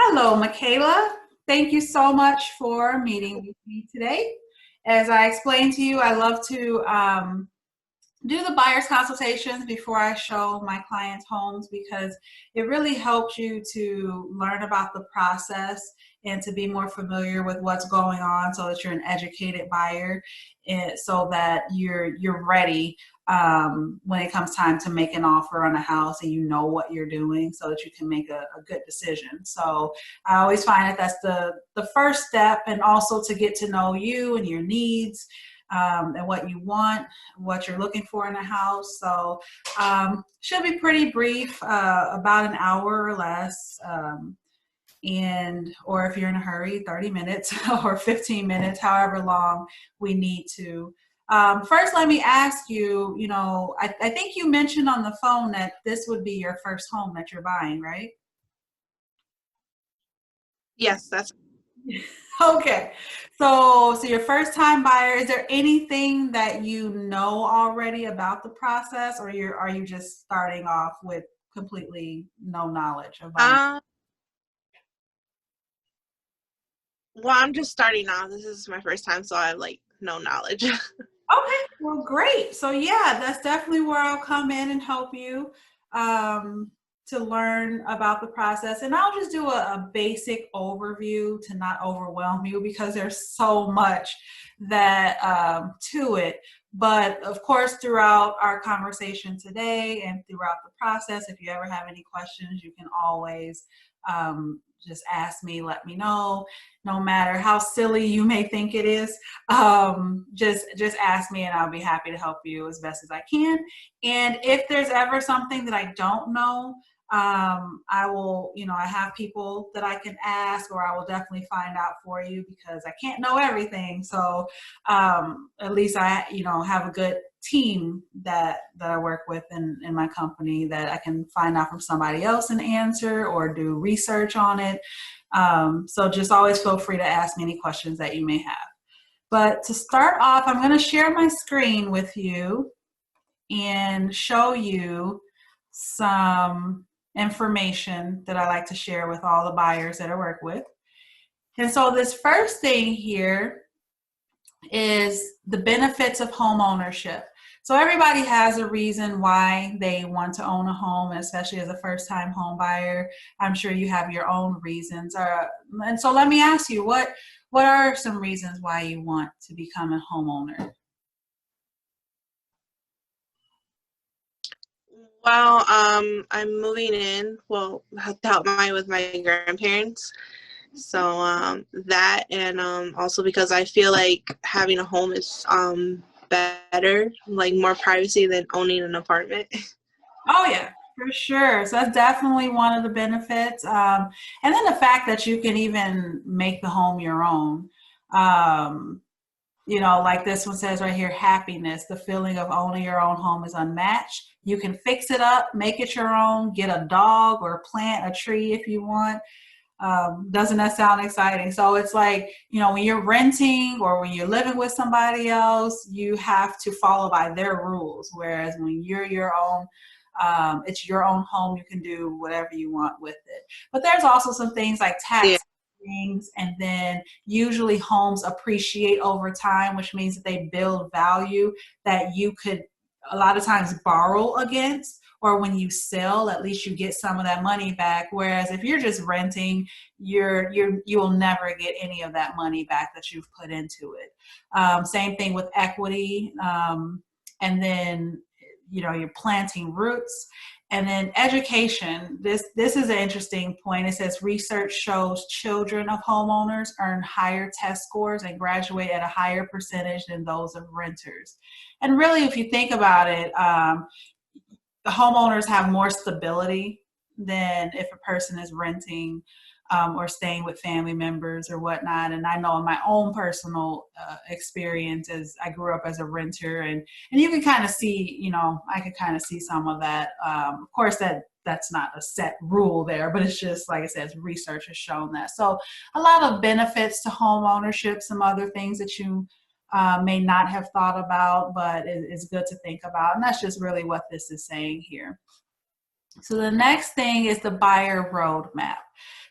Hello, Michaela. Thank you so much for meeting with me today. As I explained to you, I love to do the buyer's consultations before I show my clients homes because it really helps you to learn about the process and to be more familiar with what's going on so that you're an educated buyer and so that you're ready when it comes time to make an offer on a house and you know what you're doing so that you can make a good decision. So I always find that that's the first step, and also to get to know you and your needs, and what you want, what you're looking for in a house. So should be pretty brief, about an hour or less. Or if you're in a hurry, 30 minutes or 15 minutes, however long we need to. First, let me ask you, I think you mentioned on the phone that this would be your first home that you're buying, right? Yes, that's Okay. So your first time buyer, is there anything that you know already about the process, or are you just starting off with completely no knowledge of buying? um well, I'm just starting out. This is my first time, so I have like no knowledge. Okay, well, great. So yeah, that's definitely where I'll come in and help you um, to learn about the process. And I'll just do a basic overview to not overwhelm you because there's so much that to it. But of course, throughout our conversation today and throughout the process, if you ever have any questions, you can always just ask me, let me know, no matter how silly you may think it is. Just ask me and I'll be happy to help you as best as I can. And if there's ever something that I don't know, I will, I have people that I can ask, or I will definitely find out for you because I can't know everything. So at least I, have a good team that I work with in my company that I can find out from somebody else and answer or do research on it. So just always feel free to ask me any questions that you may have. But to start off, I'm going to share my screen with you and show you some information that I like to share with all the buyers that I work with. And so this first thing here is the benefits of home ownership. So everybody has a reason why they want to own a home, especially as a first-time home buyer. I'm sure you have your own reasons. And so let me ask you, what are some reasons why you want to become a homeowner? Well, I'm moving in. Well, have to help with my grandparents. So that, and also because I feel like having a home is better, like more privacy than owning an apartment. Oh yeah, for sure. So that's definitely one of the benefits. And then the fact that you can even make the home your own. Um, like this one says right here, happiness. The feeling of owning your own home is unmatched. You can fix it up, make it your own, get a dog or plant a tree if you want. Doesn't that sound exciting? So it's like, when you're renting or when you're living with somebody else, you have to follow by their rules. Whereas when you're your own, it's your own home, you can do whatever you want with it. But there's also some things like Yeah. tax things, and then usually homes appreciate over time, which means that they build value that you could a lot of times borrow against, or when you sell, at least you get some of that money back. Whereas if you're just renting, you will never get any of that money back that you've put into it. Same thing with equity, and then you're planting roots. And then education. This is an interesting point. It says research shows children of homeowners earn higher test scores and graduate at a higher percentage than those of renters. And really, if you think about it, the homeowners have more stability than if a person is renting, or staying with family members or whatnot. And I know in my own personal experience, as I grew up as a renter, and you can kind of see, I could kind of see some of that. Of course, that's not a set rule there, but it's just, like I said, research has shown that. So a lot of benefits to home ownership, some other things that you may not have thought about, but it's good to think about. And that's just really what this is saying here. So the next thing is the buyer roadmap.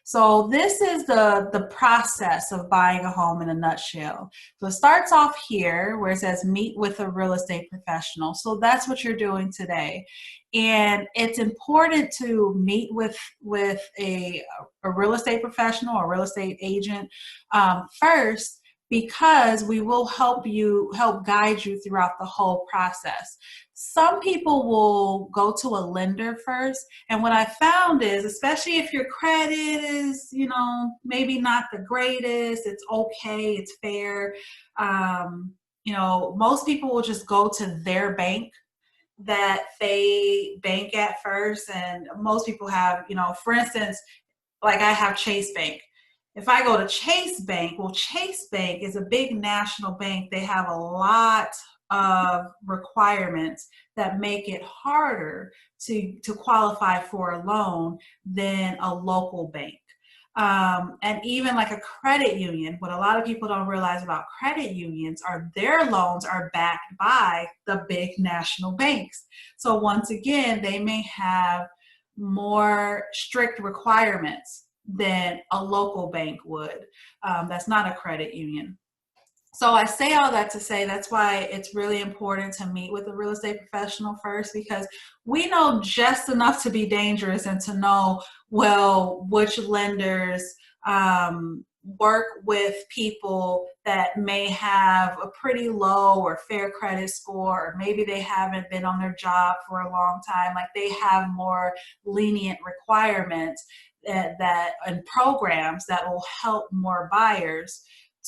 So this is the process of buying a home in a nutshell. So it starts off here where it says meet with a real estate professional. So that's what you're doing today. And it's important to meet with a real estate professional or real estate agent first, because we will help guide you throughout the whole process. Some people will go to a lender first, and what I found is, especially if your credit is, maybe not the greatest, it's okay, it's fair. Most people will just go to their bank that they bank at first, and most people have, for instance, like I have Chase Bank. If I go to Chase Bank, well, Chase Bank is a big national bank. They have a lot of requirements that make it harder to qualify for a loan than a local bank. And even like a credit union, what a lot of people don't realize about credit unions are their loans are backed by the big national banks. So once again, they may have more strict requirements than a local bank would. That's not a credit union. So I say all that to say that's why it's really important to meet with a real estate professional first, because we know just enough to be dangerous and to know, well, which lenders work with people that may have a pretty low or fair credit score, or maybe they haven't been on their job for a long time, like they have more lenient requirements and programs that will help more buyers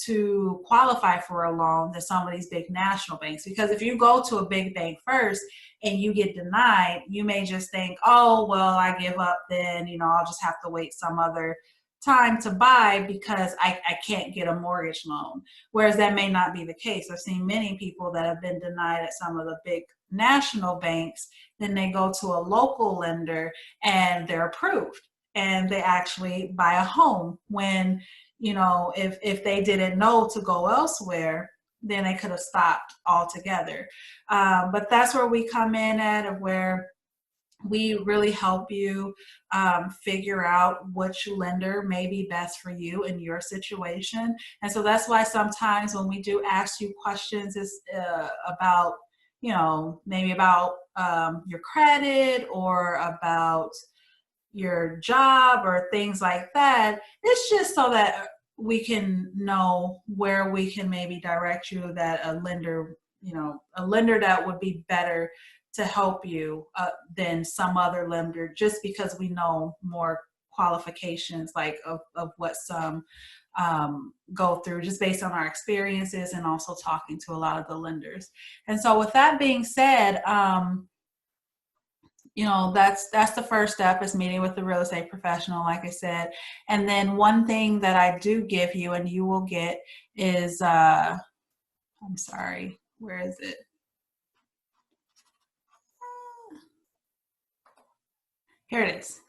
to qualify for a loan than some of these big national banks. Because if you go to a big bank first and you get denied, you may just think, oh, well, I give up then, I'll just have to wait some other time to buy because I can't get a mortgage loan. Whereas that may not be the case. I've seen many people that have been denied at some of the big national banks, then they go to a local lender and they're approved and they actually buy a home when, if they didn't know to go elsewhere, then they could have stopped altogether. But that's where we come in at, of where we really help you figure out which lender may be best for you in your situation. And so that's why sometimes when we do ask you questions is about, maybe about your credit or about your job or things like that, it's just so that we can know where we can maybe direct you, that a lender that would be better to help you than some other lender, just because we know more qualifications of what some go through, just based on our experiences and also talking to a lot of the lenders. And so with that being said, that's the first step, is meeting with the real estate professional, like I said. And then one thing that I do give you and you will get is, I'm sorry, where is it? Here it is.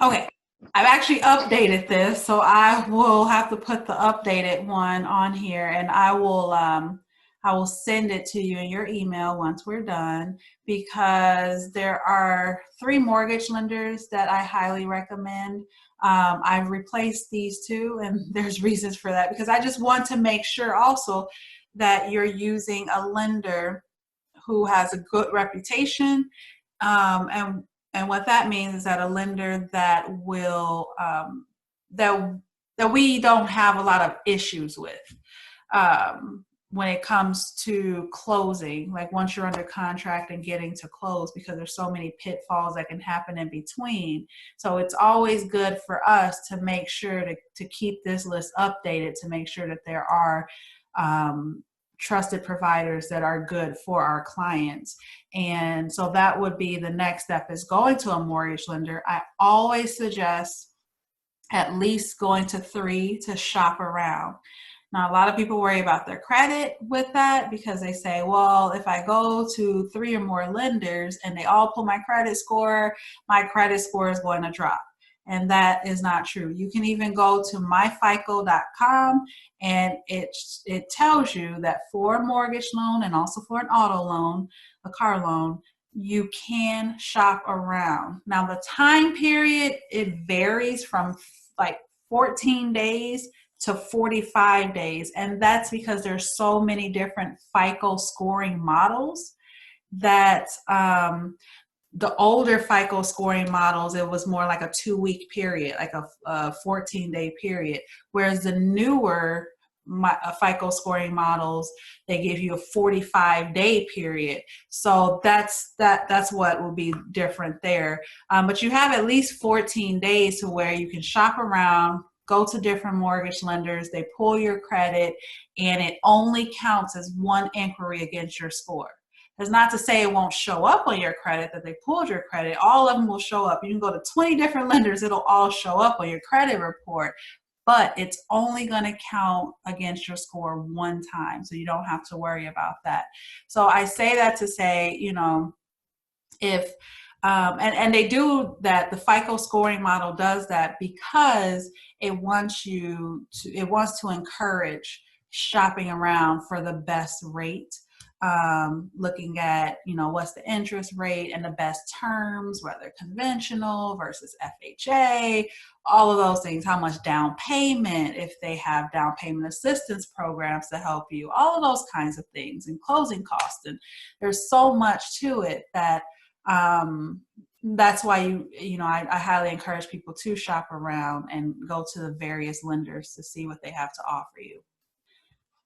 Okay, I've actually updated this, so I will have to put the updated one on here, and I will send it to you in your email once we're done, because there are 3 mortgage lenders that I highly recommend. I've replaced these 2, and there's reasons for that, because I just want to make sure also that you're using a lender who has a good reputation, and what that means is that a lender that will that we don't have a lot of issues with when it comes to closing, like once you're under contract and getting to close, because there's so many pitfalls that can happen in between. So it's always good for us to make sure to keep this list updated, to make sure that there are trusted providers that are good for our clients. And so that would be the next step, is going to a mortgage lender. I always suggest at least going to 3 to shop around. Now, a lot of people worry about their credit with that, because they say, well, if I go to 3 or more lenders and they all pull my credit score is going to drop. And that is not true. You can even go to myfico.com, and it tells you that for a mortgage loan and also for an auto loan, a car loan, you can shop around. Now the time period, it varies from like 14 days to 45 days. And that's because there's so many different FICO scoring models that the older FICO scoring models, it was more like a 2-week period, like a 14-day period. Whereas the newer FICO scoring models, they give you a 45-day period. So that's what will be different there. But you have at least 14 days to where you can shop around, go to different mortgage lenders, they pull your credit, and it only counts as one inquiry against your score. That's not to say it won't show up on your credit, that they pulled your credit. All of them will show up. You can go to 20 different lenders. It'll all show up on your credit report, but it's only going to count against your score one time. So you don't have to worry about that. So I say that to say, you know, if, and they do that, the FICO scoring model does that because it wants to encourage shopping around for the best rate. Looking at, you know, what's the interest rate and the best terms, whether conventional versus FHA, all of those things, how much down payment, if they have down payment assistance programs to help you, all of those kinds of things, and closing costs. And there's so much to it that that's why I highly encourage people to shop around and go to the various lenders to see what they have to offer you.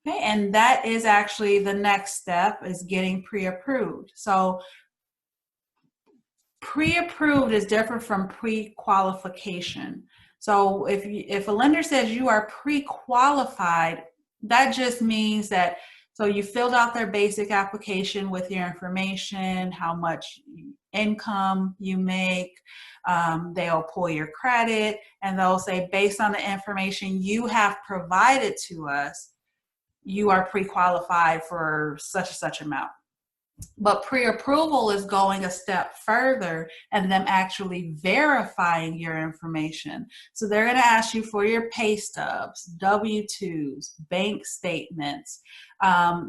Okay, and that is actually the next step, is getting pre-approved. So pre-approved is different from pre-qualification. So if a lender says you are pre-qualified, that just means that, so you filled out their basic application with your information, how much income you make, they'll pull your credit, and they'll say, based on the information you have provided to us, you are pre-qualified for such and such amount. But pre-approval is going a step further and them actually verifying your information. So they're going to ask you for your pay stubs, W-2s, bank statements.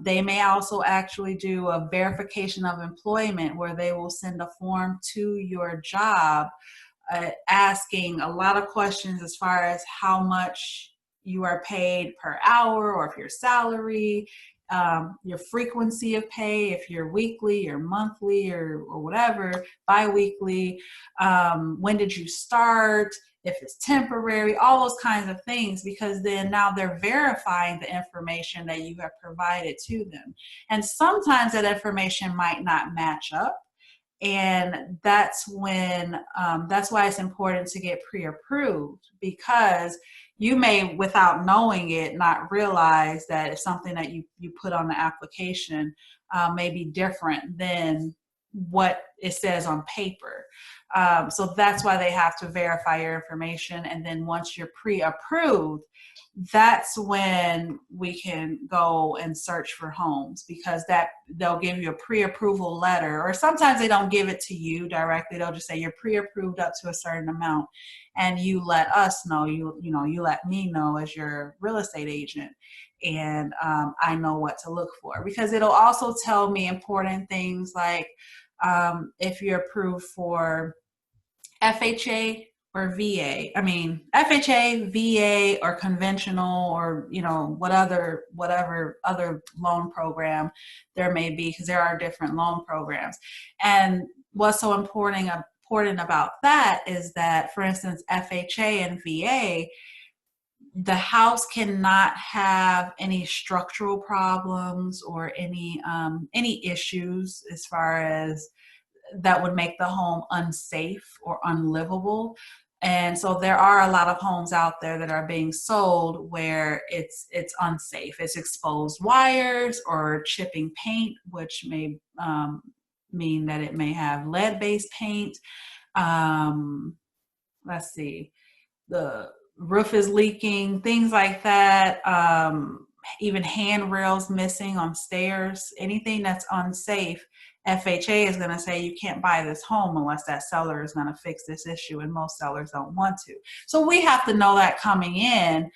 They may also actually do a verification of employment, where they will send a form to your job asking a lot of questions as far as how much you are paid per hour, or if your salary, your frequency of pay, if you're weekly or monthly or whatever, bi-weekly, when did you start, if it's temporary, all those kinds of things, because then now they're verifying the information that you have provided to them. And sometimes that information might not match up. And that's when, that's why it's important to get pre-approved, because you may, without knowing it, not realize that it's something that you put on the application may be different than what it says on paper. So that's why they have to verify your information. And then once you're pre-approved, that's when we can go and search for homes, because that they'll give you a pre-approval letter, or sometimes they don't give it to you directly. They'll just say you're pre-approved up to a certain amount, and you let us know, you let me know as your real estate agent, and I know what to look for, because it'll also tell me important things like if you're approved for FHA or VA. I mean, FHA, VA, or conventional, or whatever other loan program there may be, because there are different loan programs. And what's so important about that is that, for instance, FHA and VA, the house cannot have any structural problems or any issues as far as that would make the home unsafe or unlivable. And so there are a lot of homes out there that are being sold where it's unsafe. It's exposed wires or chipping paint, which may mean that it may have lead-based paint. Let's see, the roof is leaking, things like that. Even handrails missing on stairs, anything that's unsafe. FHA is going to say you can't buy this home unless that seller is going to fix this issue, and most sellers don't want to. So we have to know that coming in,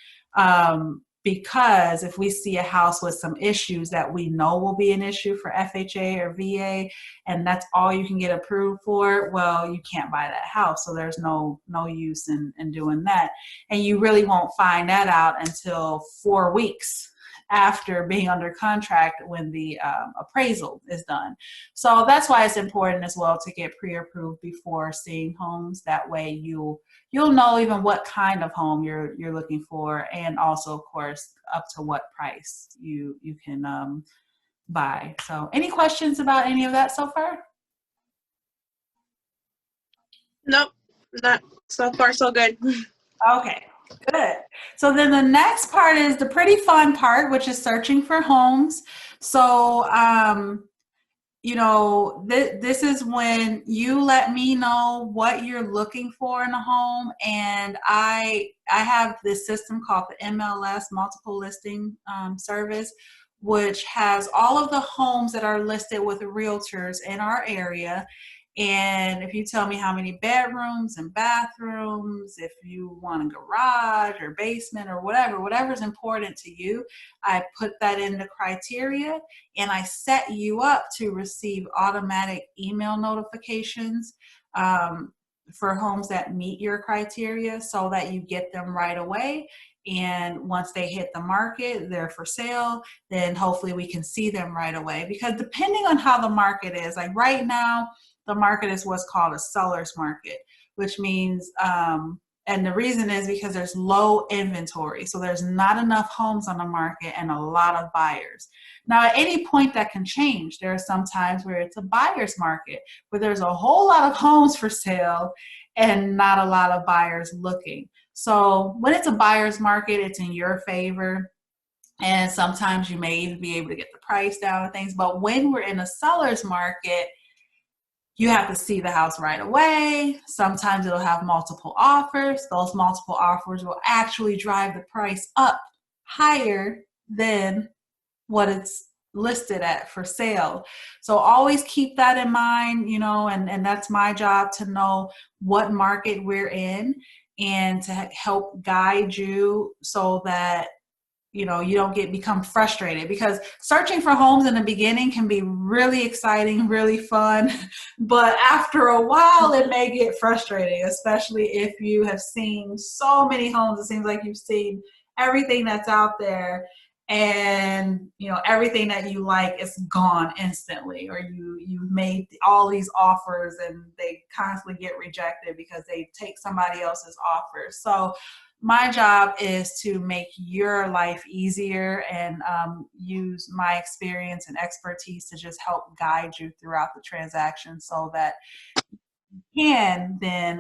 because if we see a house with some issues that we know will be an issue for FHA or VA, and that's all you can get approved for, well, you can't buy that house. So there's no use in doing that. And you really won't find that out until 4 weeks after being under contract when the appraisal is done. So that's why it's important as well to get pre-approved before seeing homes. That way you'll know even what kind of home you're looking for, and also of course up to what price you can buy. So any questions about any of that so far? Nope, not so far so good. Okay, good. So then the next part is the pretty fun part, which is searching for homes. So this is when you let me know what you're looking for in a home, and I have this system called the MLS, multiple listing service, which has all of the homes that are listed with the realtors in our area. And if you tell me how many bedrooms and bathrooms, if you want a garage or basement or whatever's important to you, I put that into criteria, and I set you up to receive automatic email notifications for homes that meet your criteria, so that you get them right away. And once they hit the market, they're for sale, then hopefully we can see them right away. Because depending on how the market is, like right now, the market is what's called a seller's market, which means, and the reason is because there's low inventory. So there's not enough homes on the market and a lot of buyers. Now, at any point that can change. There are some times where it's a buyer's market, where there's a whole lot of homes for sale and not a lot of buyers looking. So when it's a buyer's market, it's in your favor. And sometimes you may even be able to get the price down and things. But when we're in a seller's market, you have to see the house right away. Sometimes it'll have multiple offers. Those multiple offers will actually drive the price up higher than what it's listed at for sale. So always keep that in mind, and that's my job, to know what market we're in and to help guide you so that you don't become frustrated, because searching for homes in the beginning can be really exciting, really fun, but after a while it may get frustrating, especially if you have seen so many homes. It seems like you've seen everything that's out there, and everything that you like is gone instantly, or you've made all these offers and they constantly get rejected because they take somebody else's offers. So my job is to make your life easier and use my experience and expertise to just help guide you throughout the transaction, so that you can then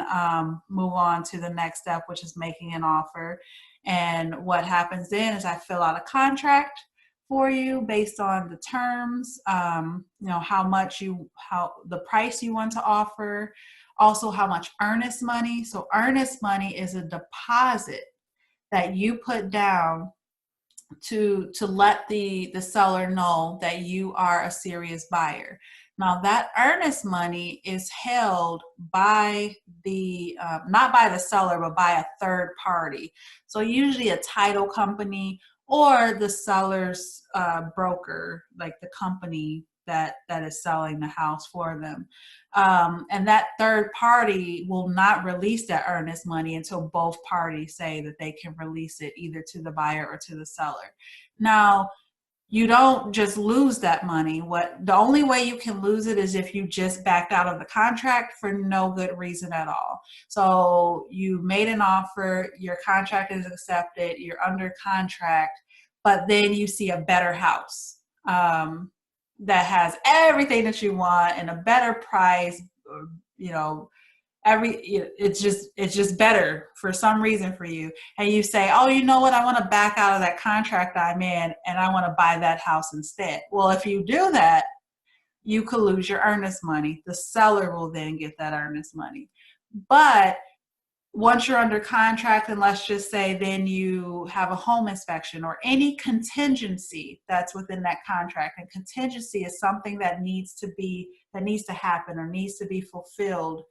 move on to the next step, which is making an offer. And what happens then is I fill out a contract for you based on the terms, how the price you want to offer, also how much earnest money. So earnest money is a deposit that you put down to let the seller know that you are a serious buyer. Now that earnest money is held by the not by the seller, but by a third party. So usually a title company or the seller's broker, like the company that is selling the house for them. And that third party will not release that earnest money until both parties say that they can release it either to the buyer or to the seller. Now, you don't just lose that money. The only way you can lose it is if you just backed out of the contract for no good reason at all. So you made an offer, your contract is accepted, you're under contract, but then you see a better house that has everything that you want and a better price, it's just better for some reason for you, and you say, oh, you know what, I want to back out of that contract I'm in and I want to buy that house instead. Well, if you do that, you could lose your earnest money. The seller will then get that earnest money. But once you're under contract, and let's just say then you have a home inspection or any contingency that's within that contract, and contingency is something that needs to happen or needs to be fulfilled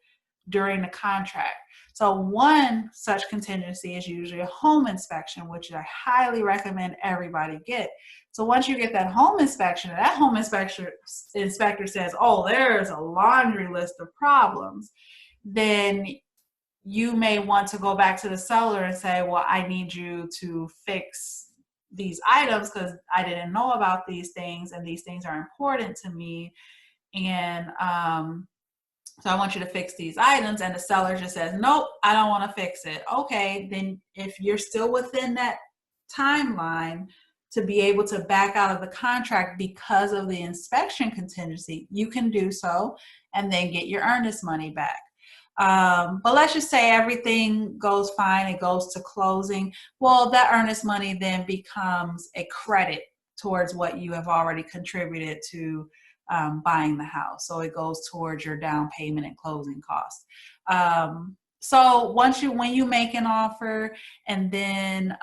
during the contract. So one such contingency is usually a home inspection, which I highly recommend everybody get. So once you get that home inspection, and that home inspector says, oh, there's a laundry list of problems, then you may want to go back to the seller and say, well, I need you to fix these items because I didn't know about these things, and these things are important to me. And so I want you to fix these items. And the seller just says, nope, I don't want to fix it. Okay, then if you're still within that timeline to be able to back out of the contract because of the inspection contingency, you can do so and then get your earnest money back. But let's just say everything goes fine, it goes to closing. Well, that earnest money then becomes a credit towards what you have already contributed to buying the house. So it goes towards your down payment and closing costs. So when you make an offer, and then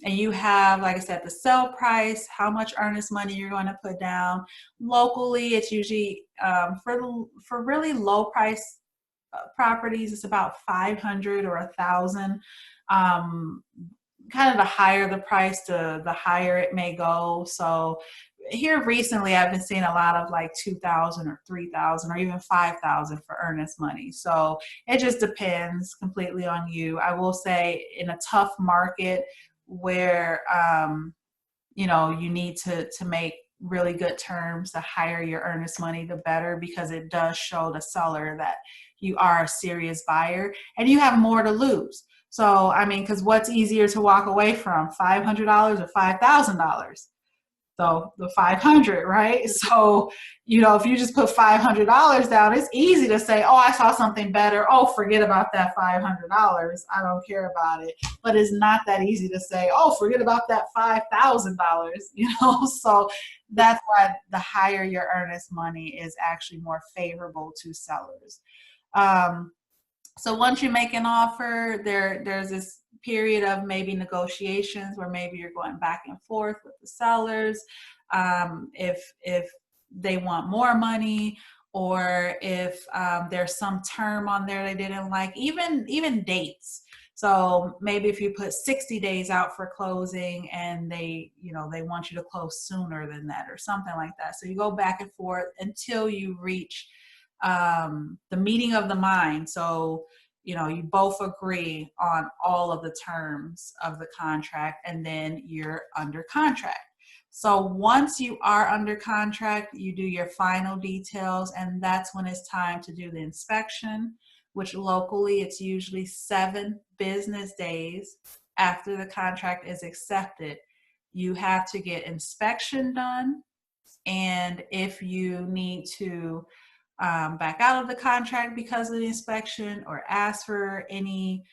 and you have, like I said, the sell price, how much earnest money you're going to put down. Locally, it's usually for really low price properties, it's about 500 or 1,000. Kind of the higher the price, the higher it may go. So here recently, I've been seeing a lot of like 2,000 or 3,000 or even 5,000 for earnest money. So it just depends completely on you. I will say, in a tough market where you need to make really good terms, the higher your earnest money, the better, because it does show the seller that you are a serious buyer and you have more to lose. So, I mean, because what's easier to walk away from, $500 or $5,000? So the 500, right? So, if you just put $500 down, it's easy to say, oh, I saw something better. Oh, forget about that $500. I don't care about it. But it's not that easy to say, oh, forget about that $5,000, So that's why the higher your earnest money is actually more favorable to sellers. So once you make an offer, there's this period of maybe negotiations where maybe you're going back and forth with the sellers. If they want more money, or if there's some term on there they didn't like, even dates. So maybe if you put 60 days out for closing and they want you to close sooner than that or something like that. So you go back and forth until you reach the meeting of the mind. So, you both agree on all of the terms of the contract, and then you're under contract. So once you are under contract, you do your final details, and that's when it's time to do the inspection, which locally it's usually 7 business days after the contract is accepted. You have to get inspection done, and if you need to back out of the contract because of the inspection, or ask for any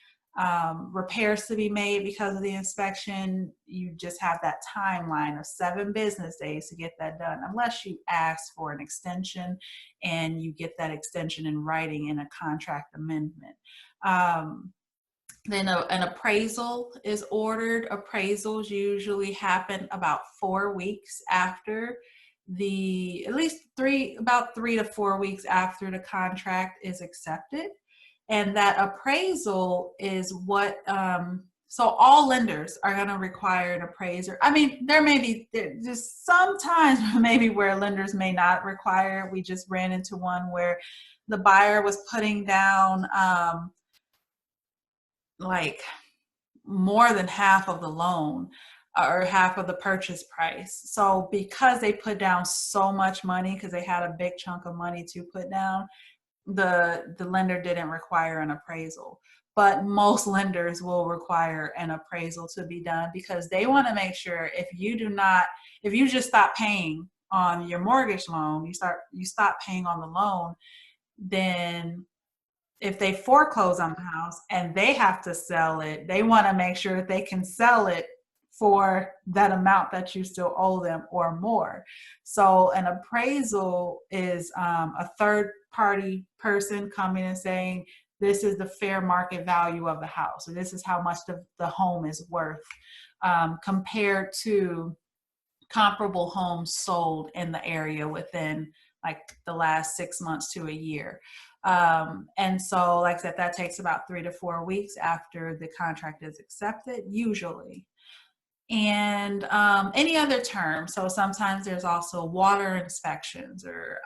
repairs to be made because of the inspection, you just have that timeline of 7 business days to get that done, unless you ask for an extension and you get that extension in writing in a contract amendment. Then an appraisal is ordered. Appraisals usually happen about 4 weeks after about 3 to 4 weeks after the contract is accepted. And that appraisal is what, so all lenders are going to require an appraiser. I mean, there may be just sometimes maybe where lenders may not require. We just ran into one where the buyer was putting down like more than half of the loan or half of the purchase price. So because they put down so much money, because they had a big chunk of money to put down, the lender didn't require an appraisal. But most lenders will require an appraisal to be done, because they want to make sure if you just stop paying on your mortgage loan, you stop paying on the loan, then if they foreclose on the house and they have to sell it, they want to make sure that they can sell it for that amount that you still owe them or more. So an appraisal is a third party person coming and saying, this is the fair market value of the house, or this is how much the home is worth compared to comparable homes sold in the area within like the last 6 months to a year. And so, like I said, that takes about 3 to 4 weeks after the contract is accepted, usually. And any other term. So sometimes there's also water inspections, or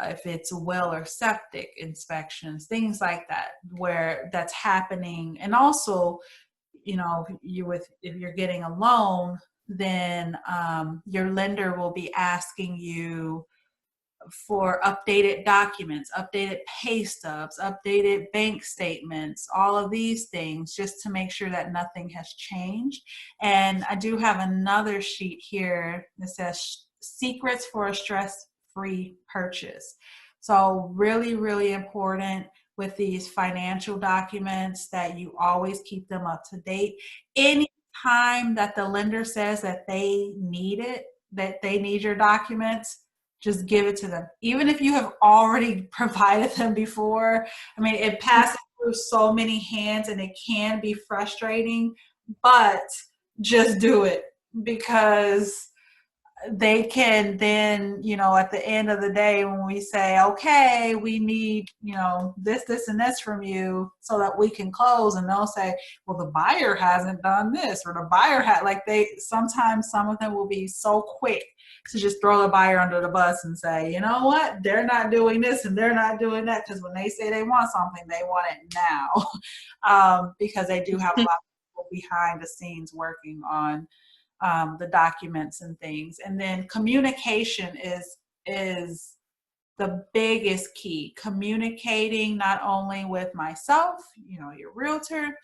if it's well or septic inspections, things like that, where that's happening. And also, if you're getting a loan, then your lender will be asking you for updated documents, updated pay stubs, updated bank statements, all of these things, just to make sure that nothing has changed. And I do have another sheet here that says secrets for a stress-free purchase. So really, really important with these financial documents that you always keep them up to date. Any time that the lender says that they need it, that they need your documents, just give it to them. Even if you have already provided them before. I mean, it passes through so many hands and it can be frustrating, but just do it, because they can then, at the end of the day, when we say, okay, we need, this, and this from you so that we can close, and they'll say, well, the buyer hasn't done this, or the buyer had, sometimes some of them will be so quick to just throw the buyer under the bus and say, you know what, they're not doing this and they're not doing that, because when they say they want something, they want it now. Because they do have a lot of people behind the scenes working on the documents and things. And then communication is the biggest key. Communicating not only with myself, your realtor,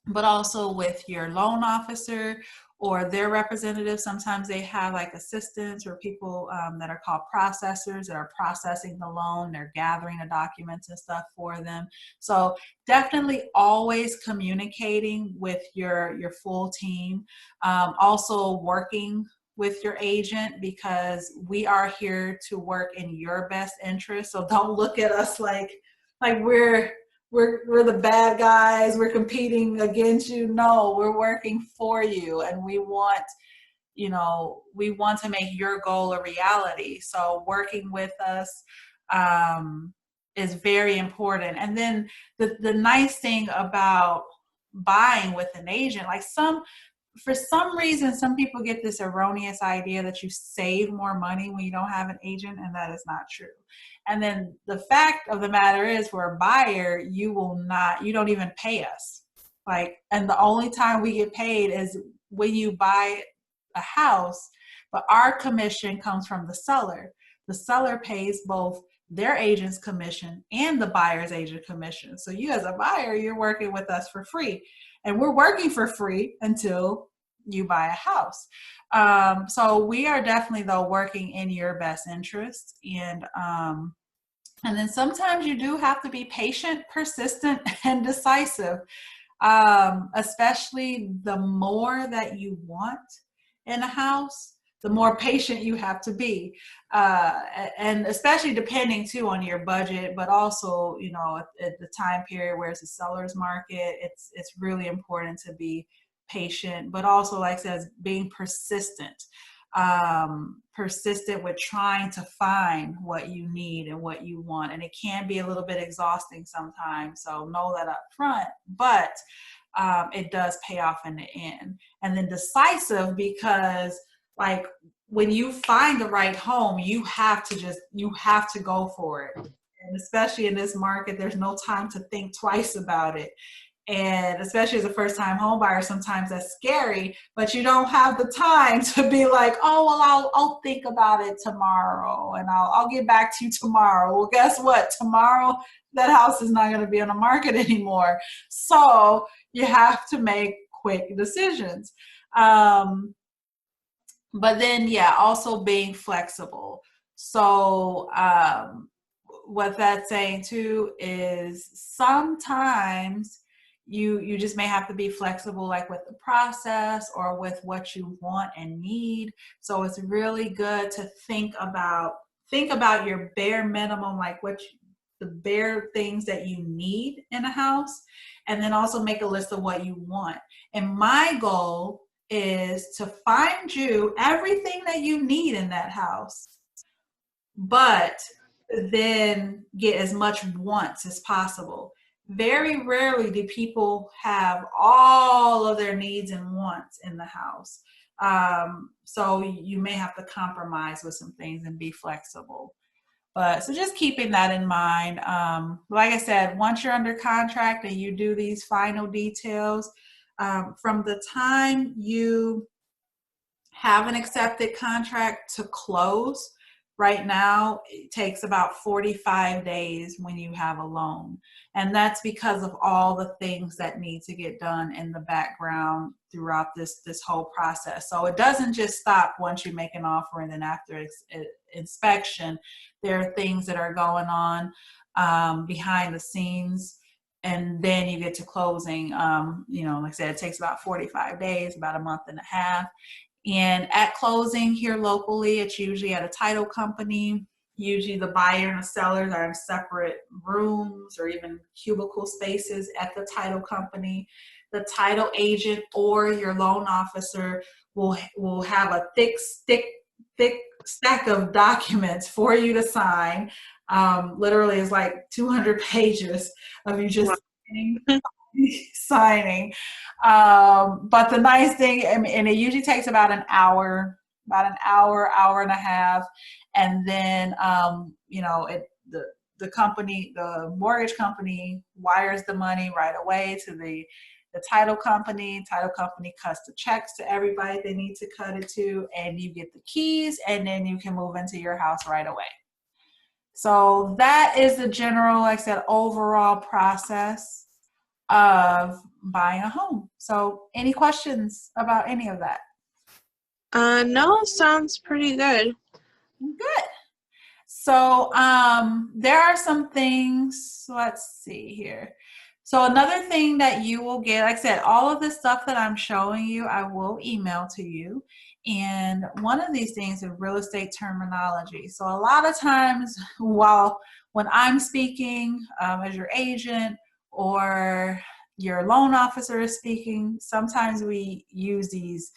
but also with your loan officer or their representative. Sometimes they have like assistants or people that are called processors that are processing the loan. They're gathering the documents and stuff for them. So definitely always communicating with your full team. Also working with your agent, because we are here to work in your best interest. So don't look at us like we're the bad guys, we're competing against you. No, we're working for you, and we want to make your goal a reality. So working with us is very important. And then the nice thing about buying with an agent, for some reason, some people get this erroneous idea that you save more money when you don't have an agent, and that is not true. And then the fact of the matter is, for a buyer, you don't even pay us. And the only time we get paid is when you buy a house, but our commission comes from the seller. The seller pays both their agent's commission and the buyer's agent commission. So you, as a buyer, you're working with us for free, and we're working for free until you buy a house. So we are definitely, though, working in your best interest. And then sometimes you do have to be patient, persistent, and decisive, especially the more that you want in a house, the more patient you have to be. And especially depending too on your budget, but also, at the time period where it's a seller's market, it's really important to be patient, but also, like I said, being persistent with trying to find what you need and what you want. And it can be a little bit exhausting sometimes, so know that up front, but it does pay off in the end. And then decisive, because when you find the right home, you have to go for it. And especially in this market, there's no time to think twice about it. And especially as a first-time home buyer, sometimes that's scary, but you don't have the time to be like, oh, well, I'll think about it tomorrow, and I'll get back to you tomorrow. Well, guess what? Tomorrow, that house is not going to be on the market anymore. So you have to make quick decisions. But then, also being flexible. So what that's saying too is sometimes you just may have to be flexible, like with the process or with what you want and need. So it's really good to think about your bare minimum, like the bare things that you need in a house, and then also make a list of what you want. And my goal is to find you everything that you need in that house. But to then get as much wants as possible. Very rarely do people have all of their needs and wants in the house. So you may have to compromise with some things and be flexible. But so just keeping that in mind. Like I said, once you're under contract and you do these final details, from the time you have an accepted contract to close, right now it takes about 45 days when you have a loan. And that's because of all the things that need to get done in the background throughout this whole process. So it doesn't just stop once you make an offer and then after inspection. There are things that are going on behind the scenes, and then you get to closing. Like I said, it takes about 45 days, about a month and a half. And at closing here locally, it's usually at a title company. Usually the buyer and the sellers are in separate rooms or even cubicle spaces at the title company. The title agent or your loan officer will have a thick stack of documents for you to sign. Literally, it's like 200 pages of you just signing. But the nice thing, and it usually takes about an hour, hour and a half. And then, the company, the mortgage company wires the money right away to the title company. Title company cuts the checks to everybody they need to cut it to, and you get the keys, and then you can move into your house right away. So that is the general, like I said, overall process of buying a home. So any questions about any of that? No, sounds pretty good. Good. So there are some things, let's see here. So another thing that you will get, like I said, all of the stuff that I'm showing you, I will email to you. And one of these things is real estate terminology. So a lot of times when I'm speaking as your agent or your loan officer is speaking, sometimes we use these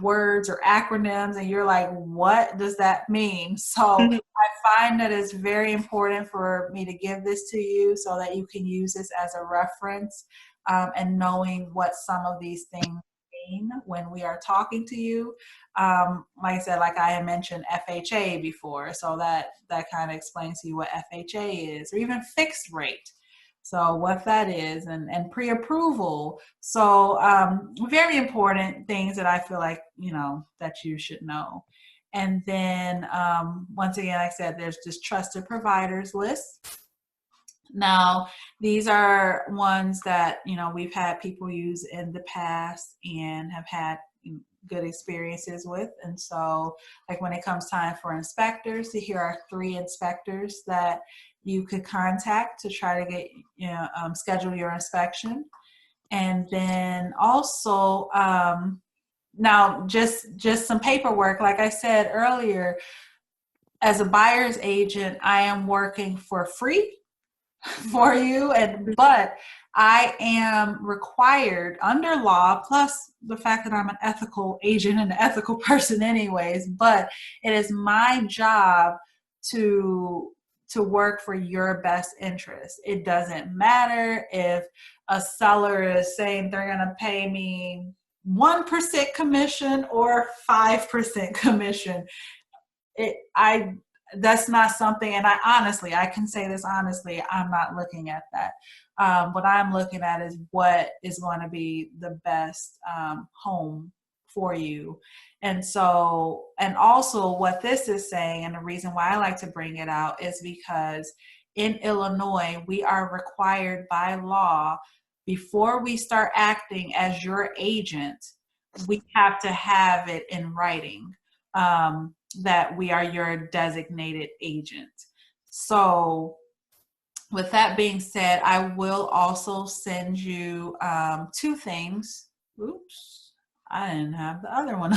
words or acronyms and you're like, what does that mean? So I find that it's very important for me to give this to you so that you can use this as a reference, and knowing what some of these things mean when we are talking to you. Like I said, like I had mentioned FHA before, so that kind of explains to you what FHA is, or even fixed rate. So what that is, and pre-approval. So very important things that I feel like, that you should know. And then once again, like I said, there's this trusted providers list. Now, these are ones that, we've had people use in the past and have had good experiences with. And so like when it comes time for inspectors, here are 3 inspectors that you could contact to try to get, schedule your inspection. And then also, now just some paperwork. Like I said earlier, as a buyer's agent, I am working for free for you, but I am required under law, plus the fact that I'm an ethical agent and an ethical person anyways, but it is my job to work for your best interest. It doesn't matter if a seller is saying they're going to pay me 1% commission or 5% commission. That's not something, and I can say this honestly, I'm not looking at that. What I'm looking at is what is going to be the best home for you. And so, and also what this is saying, and the reason why I like to bring it out is because in Illinois, we are required by law, before we start acting as your agent, we have to have it in writing. That we are your designated agent. So with that being said, I will also send you 2 things. Oops, I didn't have the other one.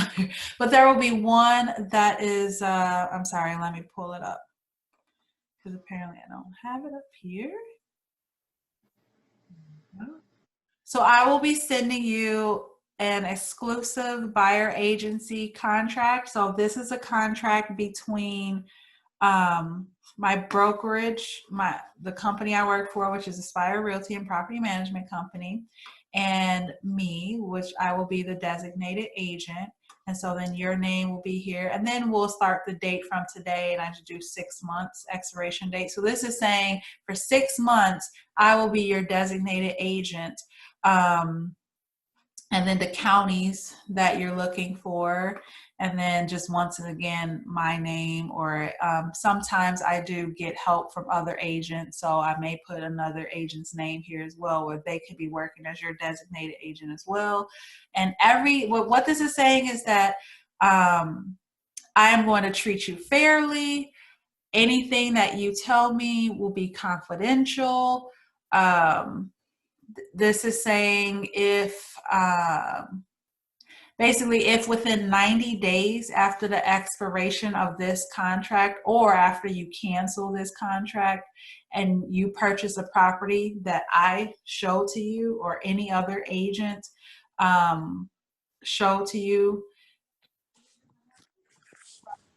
But there will be one that is, I'm sorry, let me pull it up, because apparently I don't have it up here. So I will be sending you an exclusive buyer agency contract. So this is a contract between My brokerage, the company I work for, which is Aspire Realty and Property Management Company, and me, which I will be the designated agent. And so then your name will be here, and then we'll start the date from today, and I should do 6 months expiration date. So this is saying for 6 months, I will be your designated agent. And then the counties that you're looking for, and then just once again my name, or sometimes I do get help from other agents, so I may put another agent's name here as well, where they could be working as your designated agent as well. And what this is saying is that I am going to treat you fairly. Anything that you tell me will be confidential. This is saying basically if within 90 days after the expiration of this contract, or after you cancel this contract and you purchase a property that I show to you, or any other agent show to you,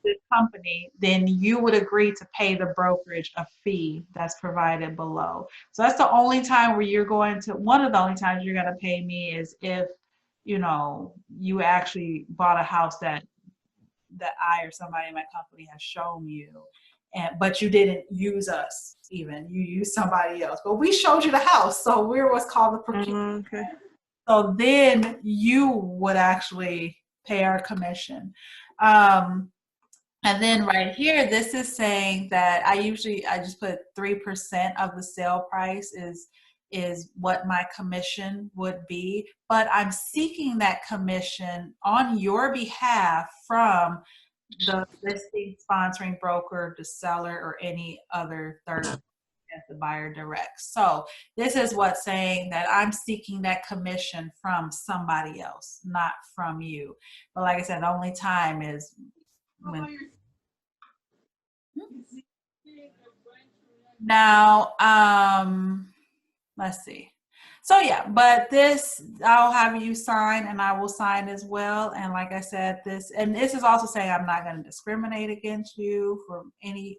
the company, then you would agree to pay the brokerage a fee that's provided below. So that's the only time where one of the only times you're going to pay me is if, you actually bought a house that I or somebody in my company has shown you, but you didn't use us even. You used somebody else. But we showed you the house, so we're what's called the procurement. Okay. So then you would actually pay our commission. And then right here, this is saying that I just put 3% of the sale price is what my commission would be, but I'm seeking that commission on your behalf from the listing sponsoring broker, the seller, or any other third party that the buyer directs. So this is what's saying that I'm seeking that commission from somebody else, not from you. But like I said, the only time is when. Now, let's see. So yeah, but this I'll have you sign, and I will sign as well. And like I said, this is also saying I'm not going to discriminate against you for any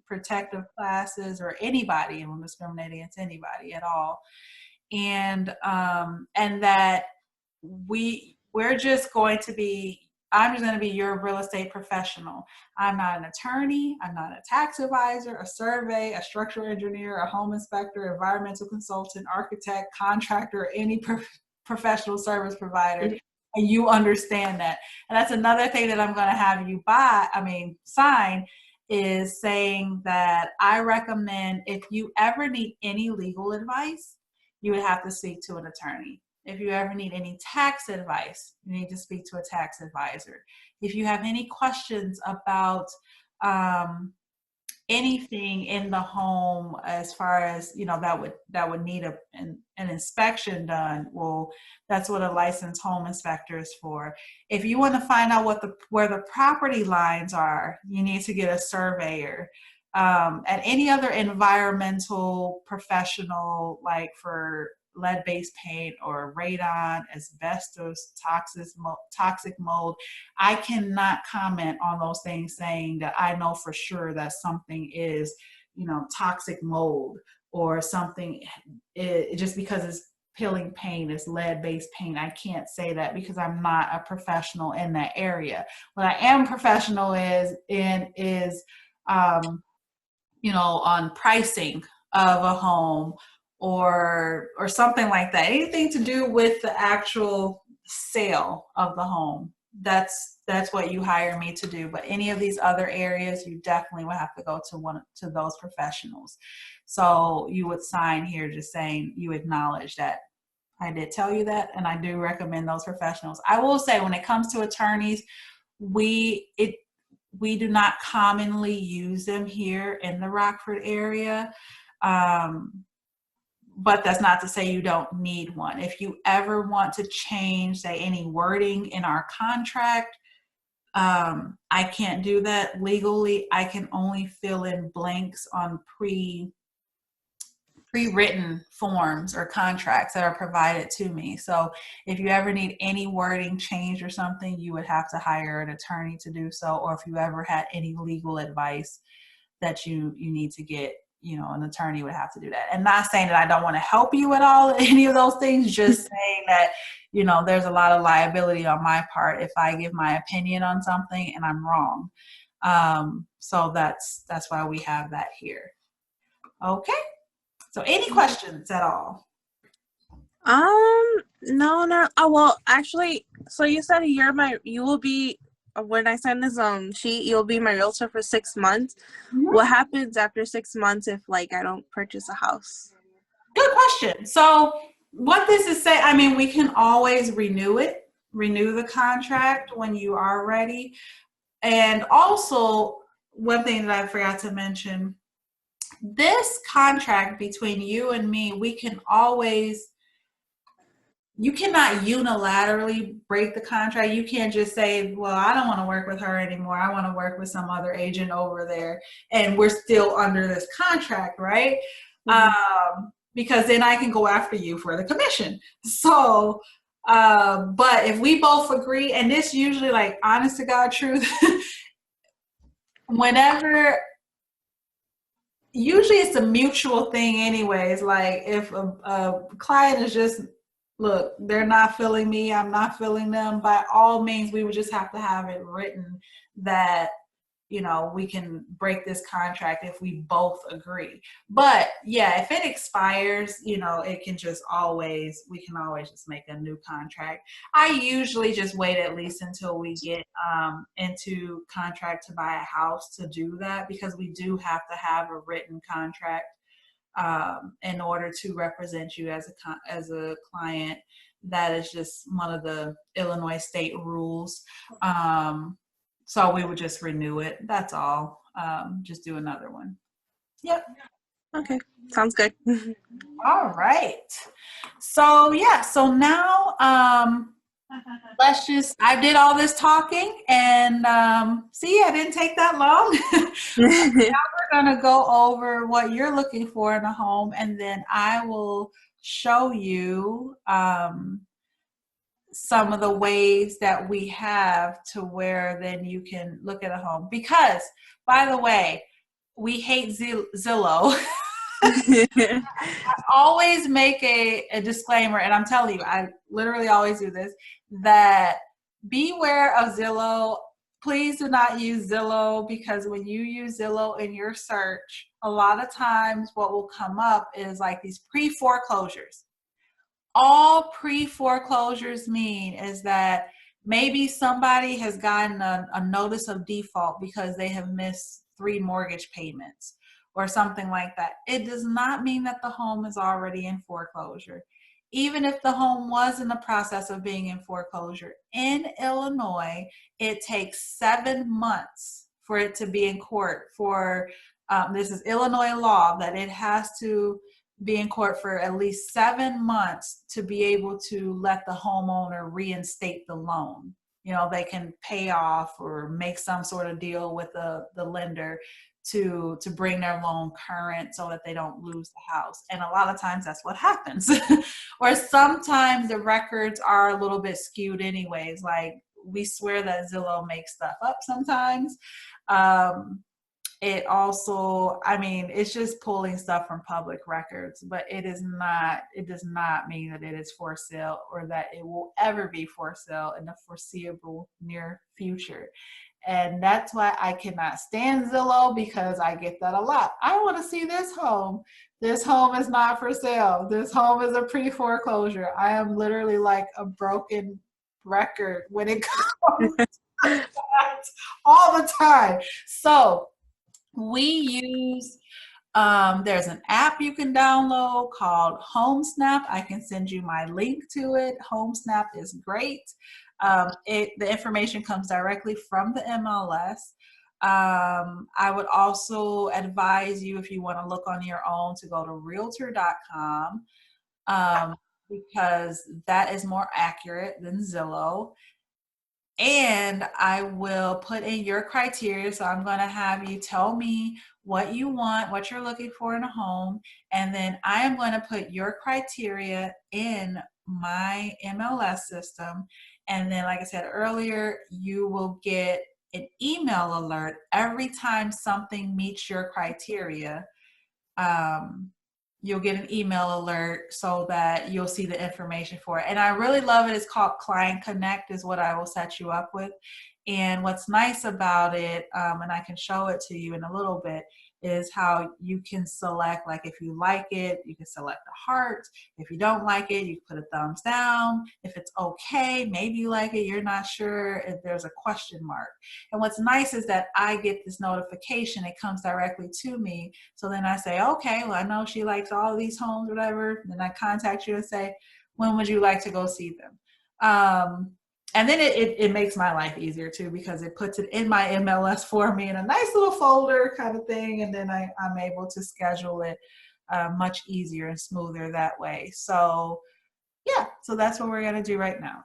protective classes or anybody, and won't discriminate against anybody at all. And that we're just going to be. I'm just going to be your real estate professional. I'm not an attorney. I'm not a tax advisor, a survey, a structural engineer, a home inspector, environmental consultant, architect, contractor, or any professional service provider. And you understand that. And that's another thing that I'm going to have you sign, is saying that I recommend, if you ever need any legal advice, you would have to speak to an attorney. If you ever need any tax advice, you need to speak to a tax advisor. If you have any questions about anything in the home, as far as that would need an inspection done, well, that's what a licensed home inspector is for. If you want to find out where the property lines are, you need to get a surveyor. And any other environmental professional, like for lead-based paint or radon, asbestos, toxic mold. I cannot comment on those things saying that I know for sure that something is, toxic mold, or something just because it's peeling paint, it's lead-based paint. I can't say that because I'm not a professional in that area. What I am professional is on pricing of a home, or something like that. Anything to do with the actual sale of the home. That's what you hire me to do. But any of these other areas, you definitely will have to go to those professionals. So you would sign here just saying you acknowledge that I did tell you that, and I do recommend those professionals. I will say, when it comes to attorneys, we do not commonly use them here in the Rockford area. But that's not to say you don't need one. If you ever want to change, say, any wording in our contract, I can't do that legally. I can only fill in blanks on pre-written forms or contracts that are provided to me. So if you ever need any wording changed or something, you would have to hire an attorney to do so. Or if you ever had any legal advice, that you need to get, an attorney would have to do that. And not saying that I don't want to help you at all, any of those things, just saying that, there's a lot of liability on my part if I give my opinion on something and I'm wrong. So that's why we have that here. Okay. So any questions at all? No. Oh, well, actually, so you said you will be, when I sign this sheet, you'll be my realtor for 6 months. Mm-hmm. What happens after 6 months if I don't purchase a house? Good question. So what this is saying, we can always renew the contract when you are ready. And also, one thing that I forgot to mention, this contract between you and me, you cannot unilaterally break the contract. You can't just say, well, I don't want to work with her anymore. I want to work with some other agent over there. And we're still under this contract, right? Mm-hmm. Because then I can go after you for the commission. So, but if we both agree, and this usually, like, honest to God truth, usually it's a mutual thing anyways. Like if a client is just, look, they're not feeling me, I'm not feeling them, by all means, we would just have to have it written that, we can break this contract if we both agree. But yeah, if it expires, we can always just make a new contract. I usually just wait at least until we get into contract to buy a house to do that, because we do have to have a written contract in order to represent you as a client. That is just one of the Illinois state rules. So we would just renew it. That's all. Just do another one. Yep. Okay. Sounds good. All right. So yeah. So now I did all this talking, and see, I didn't take that long. Now we're going to go over what you're looking for in a home, and then I will show you some of the ways that we have to where then you can look at a home. Because, by the way, we hate Zillow. I always make a disclaimer, and I'm telling you, I literally always do this, that beware of Zillow. Please do not use Zillow, because when you use Zillow in your search, a lot of times what will come up is like these pre-foreclosures. All pre-foreclosures mean is that maybe somebody has gotten a notice of default because they have missed 3 mortgage payments or something like that. It does not mean that the home is already in foreclosure. Even if the home was in the process of being in foreclosure, in Illinois, it takes 7 months for it to be in court. This is Illinois law, that it has to be in court for at least 7 months to be able to let the homeowner reinstate the loan. They can pay off or make some sort of deal with the lender to bring their loan current so that they don't lose the house. And a lot of times that's what happens. Or sometimes the records are a little bit skewed anyways. Like, we swear that Zillow makes stuff up sometimes. It also, it's just pulling stuff from public records, but it does not mean that it is for sale or that it will ever be for sale in the foreseeable near future. And that's why I cannot stand Zillow, because I get that a lot. I want to see this home. This home is not for sale. This home is a pre-foreclosure. I am literally like a broken record when it comes to that all the time. So we use, there's an app you can download called HomeSnap. I can send you my link to it. HomeSnap is great. The information comes directly from the MLS. I would also advise you, if you want to look on your own, to go to realtor.com, because that is more accurate than Zillow. And I will put in your criteria. So I'm going to have you tell me what you want, what you're looking for in a home. And then I am going to put your criteria in my MLS system. And then, like I said earlier, you will get an email alert every time something meets your criteria. You'll get an email alert so that you'll see the information for it. And I really love it. It's called Client Connect is what I will set you up with. And what's nice about it, and I can show it to you in a little bit, is how you can select, like if you like it, you can select the heart. If you don't like it, you put a thumbs down. If it's okay, maybe you like it, you're not sure, if there's a question mark. And what's nice is that I get this notification, it comes directly to me. So then I say, okay, well, I know she likes all of these homes, whatever. Then I contact you and say, when would you like to go see them? And then it makes my life easier too, because it puts it in my MLS for me in a nice little folder kind of thing. And then I'm able to schedule it much easier and smoother that way. So yeah, so that's what we're going to do right now.